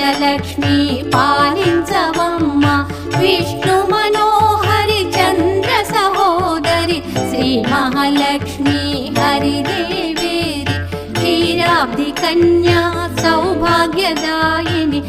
అష్టలక్ష్మి పాలించవమ్మ విష్ణు మనోహరి చంద్ర సహోదరి శ్రీ మహాలక్ష్మి హరిదేవేరి క్షీరాబ్ది కన్యా సౌభాగ్యదాయిని